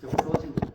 좀 추워진 거.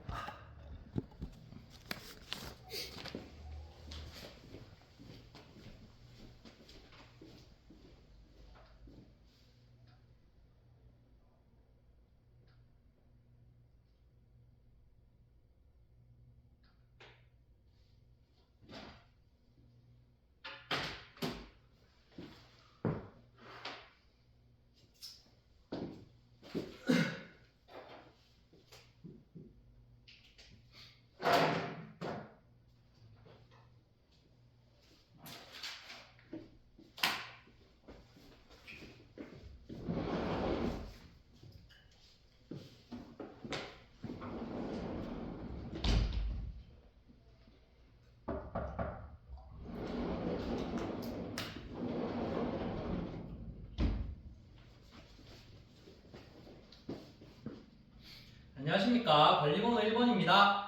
안녕하십니까. 관리번호 1번입니다.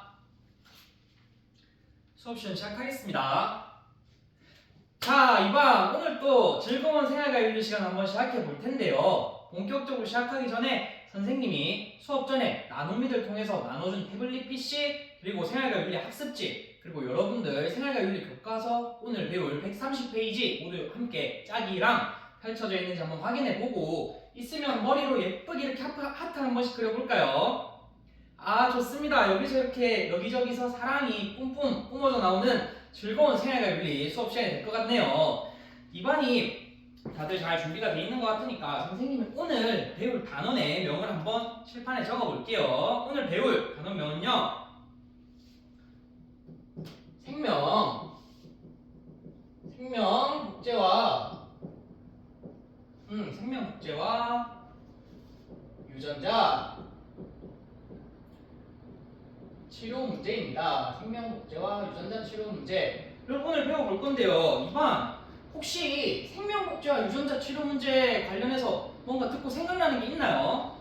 수업 시간 시작하겠습니다. 자, 이번 오늘 또 즐거운 생활과 윤리 시간 한번 시작해 볼 텐데요. 본격적으로 시작하기 전에 선생님이 수업 전에 나눔이들 통해서 나눠준 태블릿 PC 그리고 생활과 윤리 학습지 그리고 여러분들 생활과 윤리 교과서 오늘 배울 130페이지 모두 함께 짝이랑 펼쳐져 있는지 한번 확인해 보고 있으면 머리로 예쁘게 이렇게 하트 한 번씩 그려볼까요? 아, 좋습니다. 여기저기서 사랑이 뿜뿜 뿜어져 나오는 즐거운 생활과 윤리 수업 시간이 될 것 같네요. 이반이 다들 잘 준비가 돼 있는 것 같으니까 선생님이 오늘 배울 단원의 명을 한번 칠판에 적어 볼게요. 오늘 배울 단원명은요, 생명복제와 유전자 치료 문제입니다. 생명복제와 유전자 치료 문제를 오늘 배워볼 건데요. 이반, 혹시 생명복제와 유전자 치료 문제 관련해서 뭔가 듣고 생각나는 게 있나요?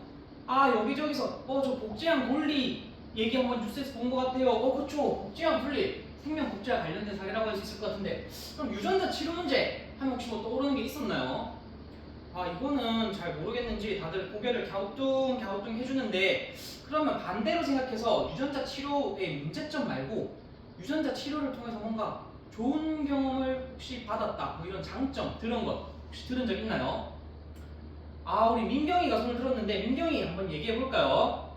아, 여기저기서 저 복제한 돌리 얘기 한번 뉴스에서 본 것 같아요. 그쵸, 복제한 돌리 생명복제와 관련된 사례라고 할 수 있을 것 같은데, 그럼 유전자 치료 문제 하면 혹시 뭐 떠오르는 게 있었나요? 아, 이거는 잘 모르겠는지 다들 고개를 갸우뚱 해주는데, 그러면 반대로 생각해서 유전자 치료의 문제점 말고 유전자 치료를 통해서 뭔가 좋은 경험을 혹시 받았다, 뭐 이런 장점 들은 것 혹시 들은 적 있나요? 아, 우리 민경이가 손을 들었는데 민경이 한번 얘기해 볼까요?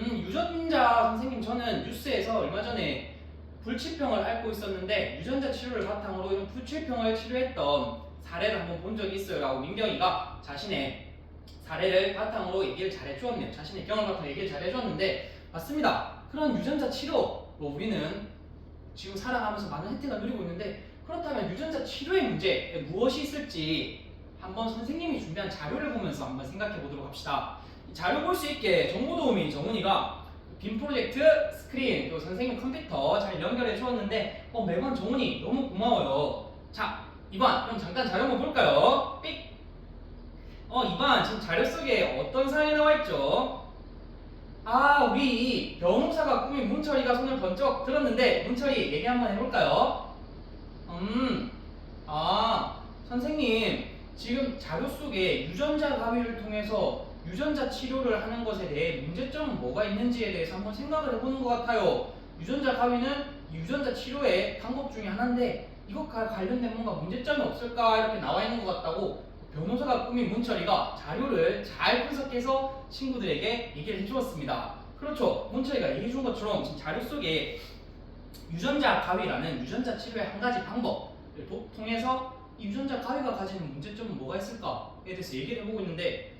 유전자 선생님, 저는 뉴스에서 얼마 전에 불치병을 앓고 있었는데 유전자 치료를 바탕으로 이런 불치병을 치료했던 사례를 한번 본 적이 있어요 라고 민경이가 자신의 사례를 바탕으로 얘기를 잘 해주었네요. 자신의 경험을 바탕으로 얘기를 잘 해주었는데, 맞습니다. 그런 유전자 치료로 우리는 지금 살아가면서 많은 혜택을 누리고 있는데, 그렇다면 유전자 치료의 문제에 무엇이 있을지 한번 선생님이 준비한 자료를 보면서 한번 생각해 보도록 합시다. 이 자료 볼 수 있게 정보도우미 정훈이가 빔 프로젝트 스크린 그리고 선생님 컴퓨터 잘 연결해 주었는데 매번 정훈이 너무 고마워요. 자, 이반, 그럼 잠깐 자료 한번 볼까요? 삑! 이반, 지금 자료 속에 어떤 사연이 나와 있죠? 아, 우리 변호사가 꾸민 문철이가 손을 번쩍 들었는데 문철이 얘기 한번 해볼까요? 선생님, 지금 자료 속에 유전자 가위를 통해서 유전자 치료를 하는 것에 대해 문제점은 뭐가 있는지에 대해서 한번 생각을 해보는 것 같아요. 유전자 가위는 유전자 치료의 방법 중에 하나인데 이것과 관련된 뭔가 문제점이 없을까 이렇게 나와 있는 것 같다고 변호사가 꾸민 문철이가 자료를 잘 분석해서 친구들에게 얘기를 해주었습니다. 그렇죠. 문철이가 얘기해준 것처럼 지금 자료 속에 유전자 가위라는 유전자 치료의 한 가지 방법을 통해서 이 유전자 가위가 가지는 문제점은 뭐가 있을까에 대해서 얘기를 해보고 있는데,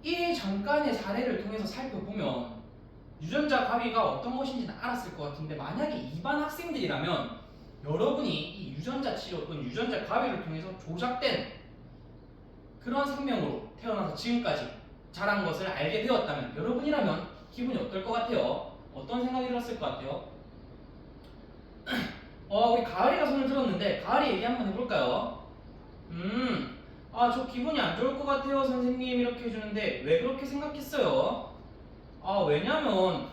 이 잠깐의 사례를 통해서 살펴보면 유전자 가위가 어떤 것인지는 알았을 것 같은데, 만약에 일반 학생들이라면 여러분이 이 유전자 치료 또는 유전자 가위를 통해서 조작된 그런 생명으로 태어나서 지금까지 자란 것을 알게 되었다면 여러분이라면 기분이 어떨 것 같아요? 어떤 생각이 들었을 것 같아요? 우리 가을이가 손을 들었는데 가을이 얘기 한번 해볼까요? 저 기분이 안 좋을 것 같아요 선생님 이렇게 해주는데 왜 그렇게 생각했어요? 왜냐면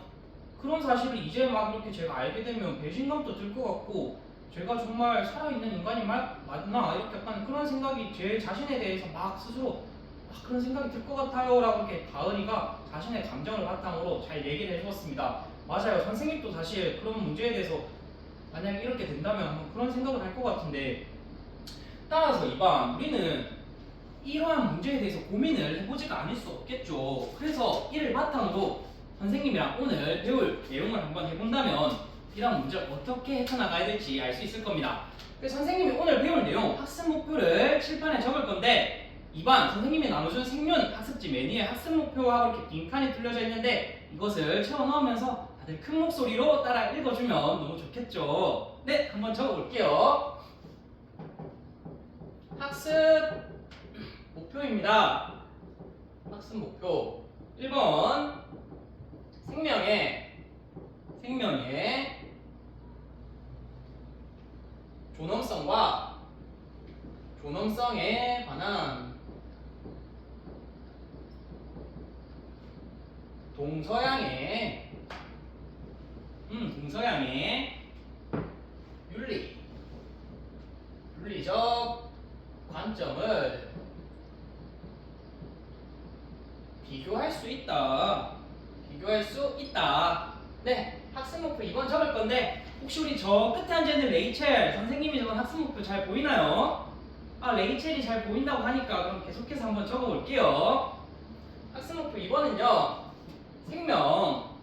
그런 사실을 이제 막 이렇게 제가 알게 되면 배신감도 들 것 같고, 제가 정말 살아있는 인간이 맞나 이렇게 약간 그런 생각이 제 자신에 대해서 막 스스로 그런 생각이 들 것 같아요 라고 이렇게 가은이가 자신의 감정을 바탕으로 잘 얘기를 해주었습니다. 맞아요. 선생님도 사실 그런 문제에 대해서 만약에 이렇게 된다면 그런 생각을 할 것 같은데, 따라서 이반 우리는 이러한 문제에 대해서 고민을 해보지가 않을 수 없겠죠. 그래서 이를 바탕으로 선생님이랑 오늘 배울 내용을 한번 해본다면 이러한 문제를 어떻게 헤쳐나가야 될지 알 수 있을 겁니다. 그래서 선생님이 오늘 배울 내용 학습 목표를 칠판에 적을 건데, 2번 선생님이 나눠준 생명 학습지 메뉴에 학습 목표하고 이렇게 빈칸이 뚫려져 있는데 이것을 채워 넣으면서 다들 큰 목소리로 따라 읽어주면 너무 좋겠죠. 네, 한번 적어볼게요. 학습 목표입니다. 학습 목표 1번 생명의 존엄성에 관한 동서양의 윤리적 관점을 비교할 수 있다. 네, 학습 목표 2번 적을 건데 혹시 우리 저 끝에 앉아있는 레이첼 선생님이 적은 학습 목표 잘 보이나요? 레이첼이 잘 보인다고 하니까 그럼 계속해서 한번 적어볼게요. 학습 목표 2번은요, 생명,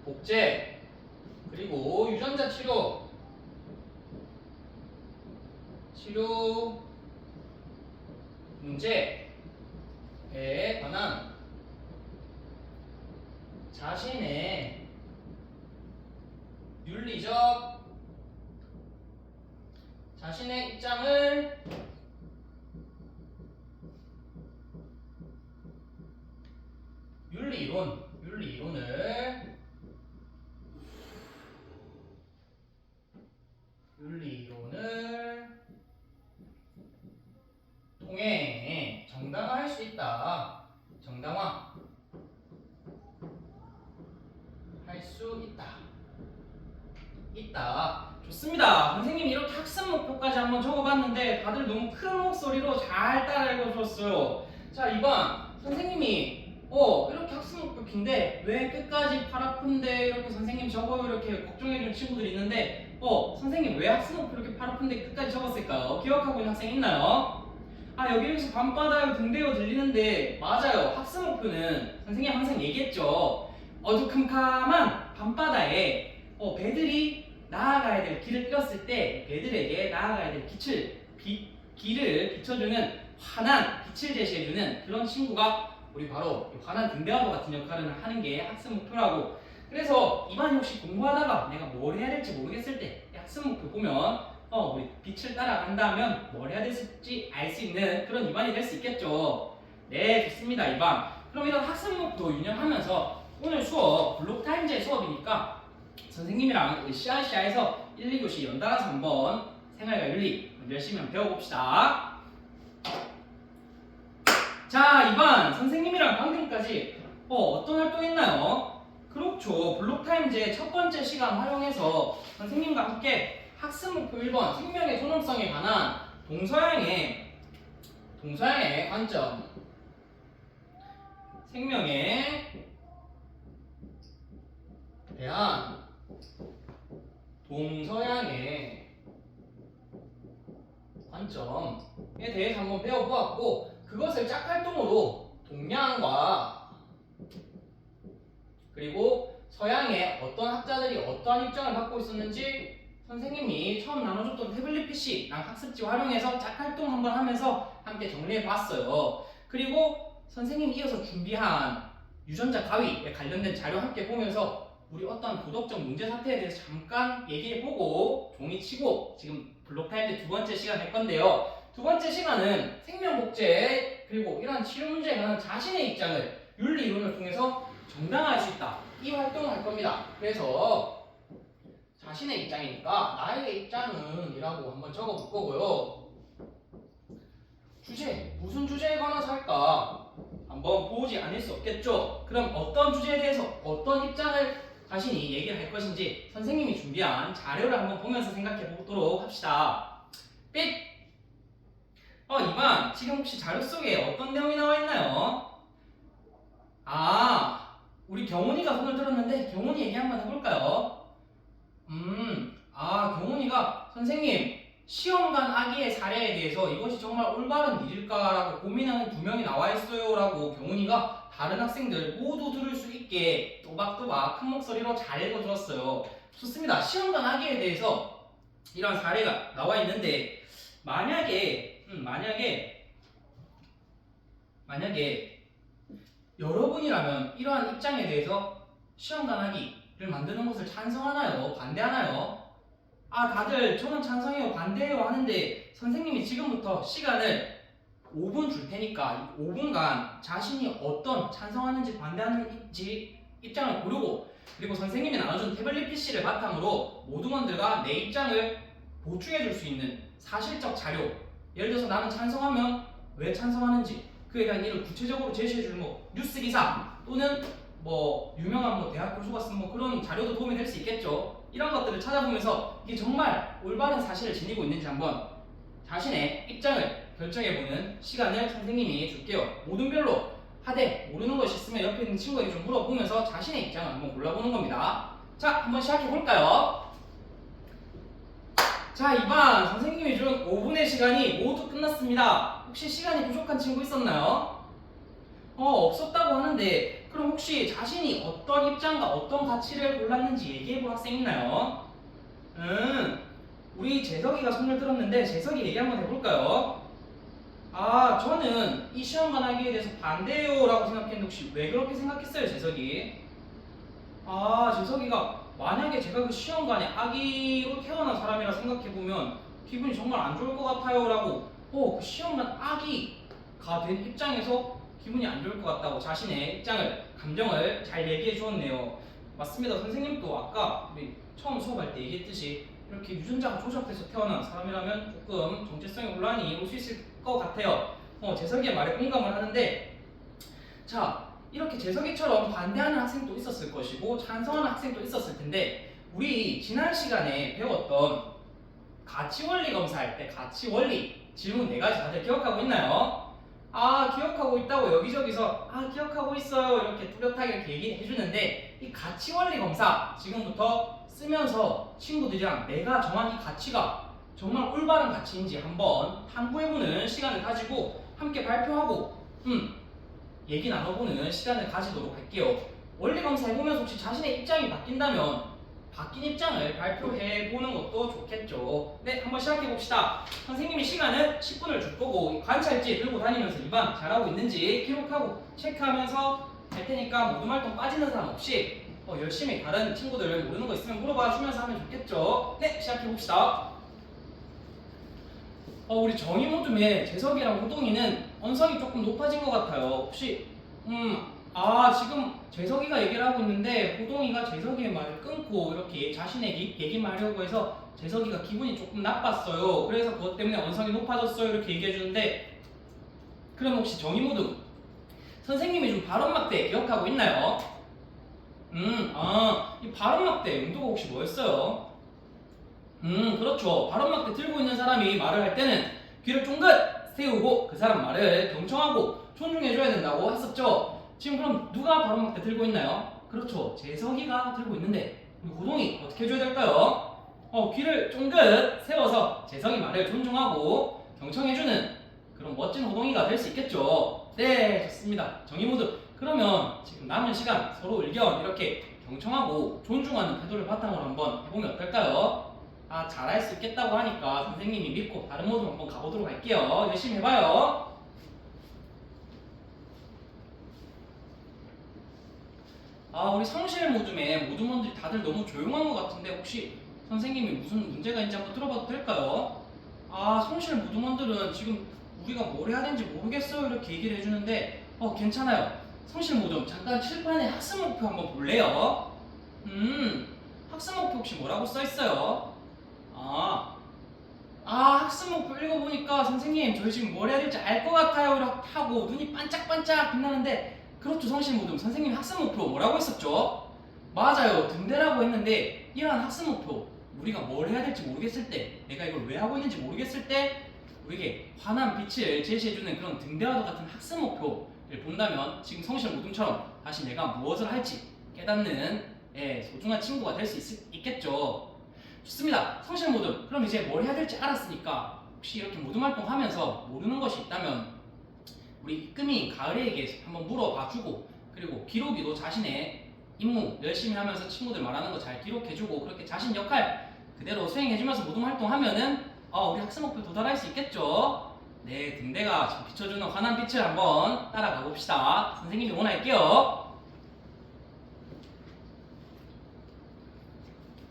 복제, 그리고 유전자 치료 문제에 관한 자신의 입장을 윤리이론을 통해 정당화할 수 있다. 할 수 있다. 좋습니다. 선생님이 이렇게 학습 목표까지 한번 적어봤는데 다들 너무 큰 목소리로 잘 따라 읽어주었어요. 자, 2번 선생님이 이렇게 학습 목표 긴데 왜 끝까지 팔 아픈데 이렇게 선생님 적어요 이렇게 걱정해주는 친구들이 있는데 선생님 왜 학습 목표 이렇게 팔 아픈데 끝까지 적었을까요? 기억하고 있는 학생 있나요? 여기서 밤바다요 등대요 들리는데 맞아요. 학습 목표는 선생님 항상 얘기했죠. 어두컴컴한 밤바다에 배들이 나아가야 될 길을 잃었을 때 배들에게 나아가야 될 길을 비춰주는 환한 빛을 제시해주는 그런 친구가 우리 바로 환한 등대와도 같은 역할을 하는 게 학습 목표라고. 그래서 이반 혹시 공부하다가 내가 뭘 해야 될지 모르겠을 때 학습 목표 보면 우리 빛을 따라간다면 뭘 해야 될지 알 수 있는 그런 이반이 될 수 있겠죠. 네, 좋습니다. 이반. 그럼 이런 학습 목표 유념하면서 오늘 수업 블록타임제 수업이니까 선생님이랑 으쌰으쌰해서 1, 2교시 연달아서 한번 생활과 윤리 열심히 한번 배워봅시다. 자, 2번 선생님이랑 방금까지 어떤 활동했나요? 그렇죠. 블록타임제 첫 번째 시간 활용해서 선생님과 함께 학습 목표 1번 생명의 존엄성에 관한 동서양의 관점, 생명에 대한 동서양의 관점에 대해서 한번 배워보았고, 그것을 짝활동으로 동양과 그리고 서양의 어떤 학자들이 어떠한 입장을 갖고 있었는지 선생님이 처음 나눠줬던 태블릿 PC랑 학습지 활용해서 짝활동 한번 하면서 함께 정리해봤어요. 그리고 선생님이 이어서 준비한 유전자 가위에 관련된 자료 함께 보면서 우리 어떤 도덕적 문제 사태에 대해서 잠깐 얘기해보고 종이 치고 지금 블록타임제 두 번째 시간 할 건데요. 두 번째 시간은 생명복제 그리고 이러한 치료 문제에 관한 자신의 입장을 윤리 이론을 통해서 정당화할 수 있다. 이 활동을 할 겁니다. 그래서 자신의 입장이니까 나의 입장은 이라고 한번 적어볼 거고요. 주제, 무슨 주제에 관해서 할까? 한번 보지 않을 수 없겠죠? 그럼 어떤 주제에 대해서 어떤 입장을 자신이 얘기를 할 것인지 선생님이 준비한 자료를 한번 보면서 생각해 보도록 합시다. 삑! 이반, 지금 혹시 자료 속에 어떤 내용이 나와 있나요? 아, 우리 경훈이가 손을 들었는데 경훈이 얘기 한번 해볼까요? 경훈이가 선생님, 시험관 아기의 사례에 대해서 이것이 정말 올바른 일일까라고 고민하는 두 명이 나와 있어요 라고 경훈이가 다른 학생들 모두 들을 수 있게 또박또박 큰 목소리로 잘 읽어주었어요. 좋습니다. 시험관 아기에 대해서 이런 사례가 나와 있는데 만약에 여러분이라면 이러한 입장에 대해서 시험관 아기를 만드는 것을 찬성하나요? 반대하나요? 다들 저는 찬성해요, 반대해요 하는데 선생님이 지금부터 시간을 5분 줄 테니까 5분간 자신이 어떤 찬성하는지 반대하는지 입장을 고르고, 그리고 선생님이 나눠준 태블릿 PC를 바탕으로 모두원들과 내 입장을 보충해 줄 수 있는 사실적 자료, 예를 들어서 나는 찬성하면 왜 찬성하는지 그에 대한 일을 구체적으로 제시해 주는 뉴스 기사 또는 유명한 대학 교수가 쓴 그런 자료도 도움이 될 수 있겠죠. 이런 것들을 찾아보면서 이게 정말 올바른 사실을 지니고 있는지 한번 자신의 입장을 결정해보는 시간을 선생님이 줄게요. 모든 별로 하되 모르는 것이 있으면 옆에 있는 친구에게 좀 물어보면서 자신의 입장을 한번 골라보는 겁니다. 자, 한번 시작해볼까요? 자, 이반 선생님이 준 5분의 시간이 모두 끝났습니다. 혹시 시간이 부족한 친구 있었나요? 없었다고 하는데 그럼 혹시 자신이 어떤 입장과 어떤 가치를 골랐는지 얘기해볼 학생 있나요? 우리 재석이가 손을 들었는데 재석이 얘기 한번 해볼까요? 저는 이 시험관 하기에 대해서 반대해요 라고 생각했는데 혹시 왜 그렇게 생각했어요, 재석이? 재석이가 만약에 제가 그 시험관에 아기로 태어난 사람이라 생각해보면 기분이 정말 안 좋을 것 같아요 라고 그 시험관 아기가 된 입장에서 기분이 안 좋을 것 같다고 자신의 입장을, 감정을 잘 얘기해 주었네요. 맞습니다. 선생님도 아까 우리 처음 수업할 때 얘기했듯이 이렇게 유전자가 조작돼서 태어난 사람이라면 조금 정체성의 혼란이 올 수 있을 것 같아요. 재석이의 말에 공감을 하는데, 자, 이렇게 재석이처럼 반대하는 학생도 있었을 것이고 찬성하는 학생도 있었을 텐데, 우리 지난 시간에 배웠던 가치원리 검사할 때 가치원리 질문 4가지 다들 기억하고 있나요? 기억하고 있다고 여기저기서 기억하고 있어요 이렇게 뚜렷하게 이렇게 얘기해 주는데, 이 가치원리 검사 지금부터 쓰면서 친구들이랑 내가 정한 이 가치가 정말 올바른 가치인지 한번 탐구해보는 시간을 가지고 함께 발표하고 얘기 나눠보는 시간을 가지도록 할게요. 원리 검사해보면서 혹시 자신의 입장이 바뀐다면 바뀐 입장을 발표해보는 것도 좋겠죠. 네, 한번 시작해봅시다. 선생님이 시간은 10분을 줄 거고 관찰지 들고 다니면서 이반 잘하고 있는지 기록하고 체크하면서 할 테니까 모든 활동 빠지는 사람 없이 열심히 다른 친구들 모르는 거 있으면 물어봐 주면서 하면 좋겠죠. 네, 시작해봅시다. 우리 정의모둠의 재석이랑 호동이는 언성이 조금 높아진 것 같아요. 혹시 지금 재석이가 얘기를 하고 있는데 호동이가 재석이의 말을 끊고 이렇게 자신의 얘기만 하려고 해서 재석이가 기분이 조금 나빴어요. 그래서 그것 때문에 언성이 높아졌어요 이렇게 얘기해 주는데, 그럼 혹시 정의모둠 선생님이 준 발언막대 기억하고 있나요? 이 발언막대 용도가 혹시 뭐였어요? 그렇죠. 발언막대 들고 있는 사람이 말을 할 때는 귀를 쫑긋 세우고 그 사람 말을 경청하고 존중해줘야 된다고 했었죠. 지금 그럼 누가 발언막대 들고 있나요? 그렇죠. 재석이가 들고 있는데 우리 호동이 어떻게 해줘야 될까요? 귀를 쫑긋 세워서 재석이 말을 존중하고 경청해주는 그런 멋진 호동이가 될 수 있겠죠. 네, 좋습니다. 정의모두 그러면 지금 남은 시간 서로 의견 이렇게 경청하고 존중하는 태도를 바탕으로 한번 해보면 어떨까요? 잘할 수 있겠다고 하니까 선생님이 믿고 다른 모드 한번 가보도록 할게요. 열심히 해봐요. 우리 성실 모둠에 모둠원들이 다들 너무 조용한 것 같은데 혹시 선생님이 무슨 문제가 있는지 한번 들어봐도 될까요? 성실 모둠원들은 지금 우리가 뭘 해야 되는지 모르겠어요 이렇게 얘기를 해주는데 괜찮아요. 성실 모둠 잠깐 칠판에 학습 목표 한번 볼래요? 학습 목표 혹시 뭐라고 써있어요? 학습 목표 읽어보니까 선생님 저희 지금 뭘 해야 될지 알 것 같아요 이렇게 하고 눈이 반짝반짝 빛나는데, 그렇죠. 성실 모둠 선생님 학습 목표 뭐라고 했었죠? 맞아요. 등대라고 했는데 이러한 학습 목표 우리가 뭘 해야 될지 모르겠을 때, 내가 이걸 왜 하고 있는지 모르겠을 때 우리에게 환한 빛을 제시해주는 그런 등대와도 같은 학습 목표를 본다면 지금 성실 모둠처럼 다시 내가 무엇을 할지 깨닫는 소중한 친구가 될 수 있겠죠. 좋습니다. 성실 모둠. 그럼 이제 뭘 해야 될지 알았으니까 혹시 이렇게 모둠 활동하면서 모르는 것이 있다면 우리 이금희 가을이에게 한번 물어봐주고, 그리고 기록이도 자신의 임무 열심히 하면서 친구들 말하는 거 잘 기록해주고 그렇게 자신 역할 그대로 수행해주면서 모둠 활동하면은 우리 학습 목표 도달할 수 있겠죠. 네, 등대가 지금 비춰주는 환한 빛을 한번 따라가 봅시다. 선생님이 응원할게요.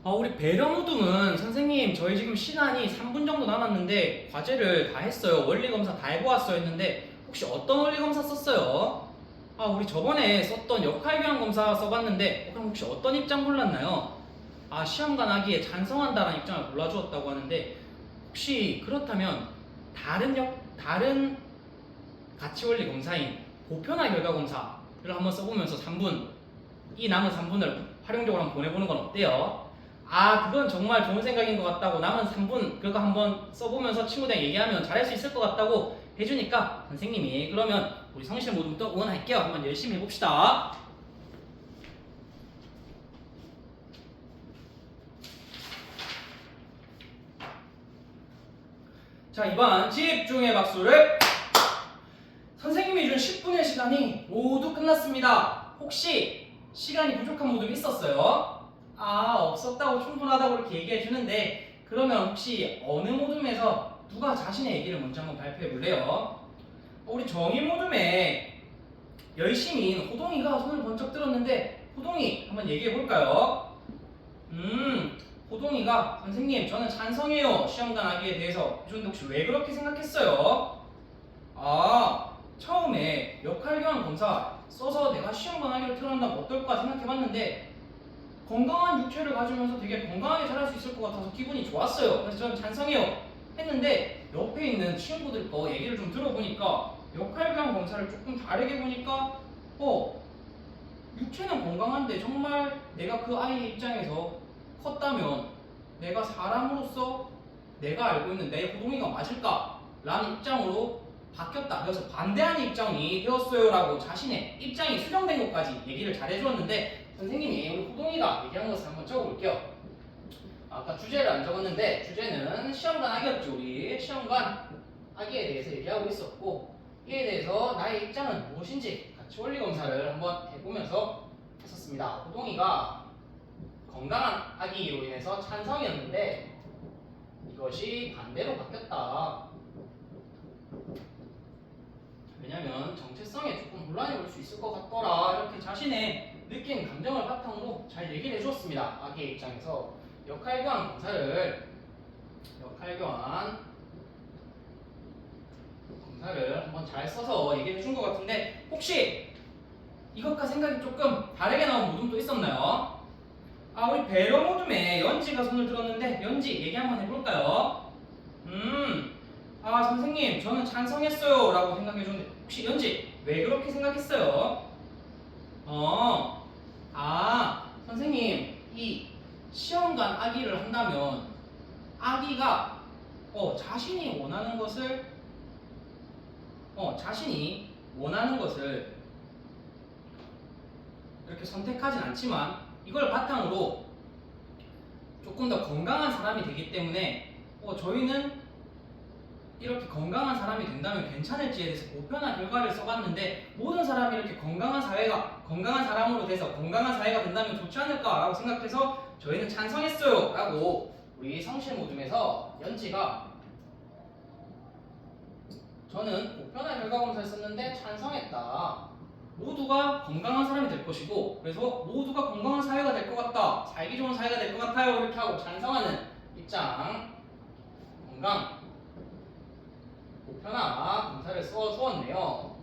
우리 배려 모둠은 선생님 저희 지금 시간이 3분 정도 남았는데 과제를 다 했어요. 원리 검사 다 해보았어요 했는데 혹시 어떤 원리 검사 썼어요? 우리 저번에 썼던 역할교환 검사 써봤는데 그럼 혹시 어떤 입장 골랐나요? 시험관 하기에 찬성한다라는 입장을 골라주었다고 하는데 혹시 그렇다면 다른 가치원리 검사인 보편화 결과 검사를 한번 써보면서 3분, 이 남은 3분을 활용적으로 한번 보내보는 건 어때요? 그건 정말 좋은 생각인 것 같다고, 남은 3분 그거 한번 써보면서 친구들이랑 얘기하면 잘할 수 있을 것 같다고 해주니까 선생님이 그러면 우리 성실 모둠 또 응원할게요. 한번 열심히 해봅시다. 자, 이번 집중의 박수를. 선생님이 준 10분의 시간이 모두 끝났습니다. 혹시 시간이 부족한 모둠 있었어요? 없었다고 충분하다고 이렇게 얘기해 주는데 그러면 혹시 어느 모둠에서 누가 자신의 얘기를 먼저 한번 발표해 볼래요? 우리 정의 모둠에 열심히인 호동이가 손을 번쩍 들었는데 호동이 한번 얘기해 볼까요? 호동이가 선생님 저는 찬성해요 시험관 하기에 대해서 해줬는데 혹시 왜 그렇게 생각했어요? 처음에 역할교환 검사 써서 내가 시험관 하기를 틀어낸다면 어떨까 생각해봤는데 건강한 육체를 가지면서 되게 건강하게 자랄 수 있을 것 같아서 기분이 좋았어요. 그래서 저는 찬성해요 했는데 옆에 있는 친구들 거 얘기를 좀 들어보니까 역할교환 검사를 조금 다르게 보니까 육체는 건강한데 정말 내가 그 아이의 입장에서 컸다면 내가 사람으로서 내가 알고 있는 내 호동이가 맞을까? 라는 입장으로 바뀌었다. 그래서 반대하는 입장이 되었어요 라고 자신의 입장이 수정된 것까지 얘기를 잘 해주었는데 선생님이 우리 호동이가 얘기한 것을 한번 적어볼게요. 아까 주제를 안 적었는데 주제는 시험관 아기였죠. 우리 시험관 아기에 대해서 얘기하고 있었고 이에 대해서 나의 입장은 무엇인지 같이 원리 검사를 한번 해보면서 했었습니다. 호동이가 건강한 아기로 인해서 찬성이었는데 이것이 반대로 바뀌었다. 왜냐면 정체성에 조금 혼란이 올 수 있을 것 같더라. 이렇게 자신의 느낀 감정을 바탕으로 잘 얘기를 해주었습니다. 아기의 입장에서 역할교환 검사를 한번 잘 써서 얘기해 준 것 같은데 혹시 이것과 생각이 조금 다르게 나온 모둠도 있었나요? 우리 배려 모둠에 연지가 손을 들었는데 연지 얘기 한번 해볼까요? 선생님 저는 찬성했어요 라고 생각해 줬는데 혹시 연지 왜 그렇게 생각했어요? 선생님 이 시험관 아기를 한다면 아기가 자신이 원하는 것을 이렇게 선택하진 않지만 이걸 바탕으로 조금 더 건강한 사람이 되기 때문에 저희는 이렇게 건강한 사람이 된다면 괜찮을지에 대해서 보편한 결과를 써봤는데 모든 사람이 이렇게 건강한 사람으로 돼서 건강한 사회가 된다면 좋지 않을까라고 생각해서 저희는 찬성했어요 라고 우리 성실 모둠에서 연지가 저는 보편한 결과 검사를 썼는데 찬성했다. 모두가 건강한 사람이 될 것이고 그래서 모두가 건강한 사회가 될 것 같다. 살기 좋은 사회가 될 것 같아요. 이렇게 하고 찬성하는 입장 건강 보편화 검사를 써주었네요.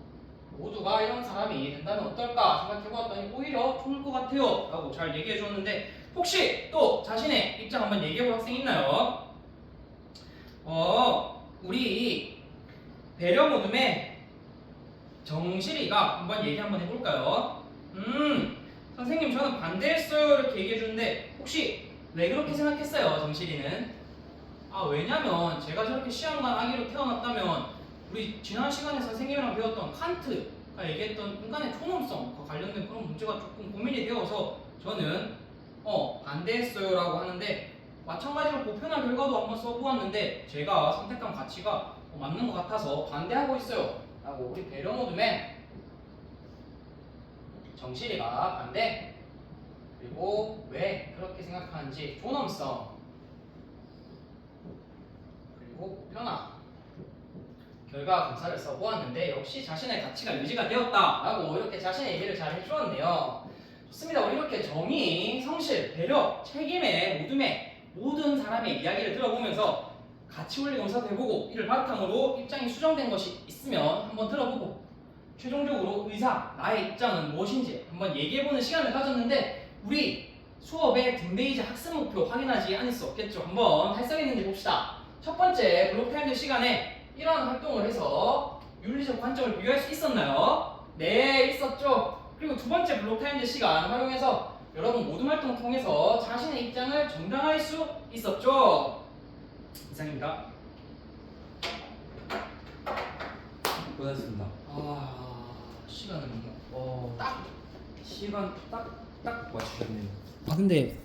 모두가 이런 사람이 된다면 어떨까 생각해보았더니 오히려 좋을 것 같아요 라고 잘 얘기해 주었는데 혹시 또 자신의 입장 한번 얘기해볼 학생 있나요? 우리 배려 모둠의 정실이가 한번 얘기 한번 해볼까요? 선생님 저는 반대했어요 이렇게 얘기해 주는데 혹시 왜 그렇게 생각했어요 정실이는? 왜냐면 제가 저렇게 시한관 아기로 태어났다면 우리 지난 시간에 선생님이랑 배웠던 칸트가 얘기했던 인간의 존엄성과 관련된 그런 문제가 조금 고민이 되어서 저는 반대했어요라고 하는데, 마찬가지로 보편화 결과도 한번 써보았는데 제가 선택한 가치가 맞는 것 같아서 반대하고 있어요 라고 우리 배려모드맨 정실이가 반대, 그리고 왜 그렇게 생각하는지 존엄성, 그리고 보편화 결과 검사를 써보았는데 역시 자신의 가치가 유지가 되었다라고 이렇게 자신의 얘기를 잘 해주었네요. 좋습니다. 우리 이렇게 정의, 성실, 배려, 책임의 모둠의 모든 사람의 이야기를 들어보면서 가치 원리 검사도 해보고 이를 바탕으로 입장이 수정된 것이 있으면 한번 들어보고 최종적으로 나의 입장은 무엇인지 한번 얘기해보는 시간을 가졌는데, 우리 수업의 등대이자 학습 목표 확인하지 않을 수 없겠죠. 한번 달성했는지 봅시다. 첫 번째 블록타임즈 시간에 이러한 활동을 해서 윤리적 관점을 비교할 수 있었나요? 네, 있었죠. 그리고 두 번째 블록타임즈 시간 활용해서 여러분 모든 활동을 통해서 자신의 입장을 정당화할 수 있었죠. 이상입니다. 고생했습니다. 시간은 시간 딱 맞추셨네요. 근데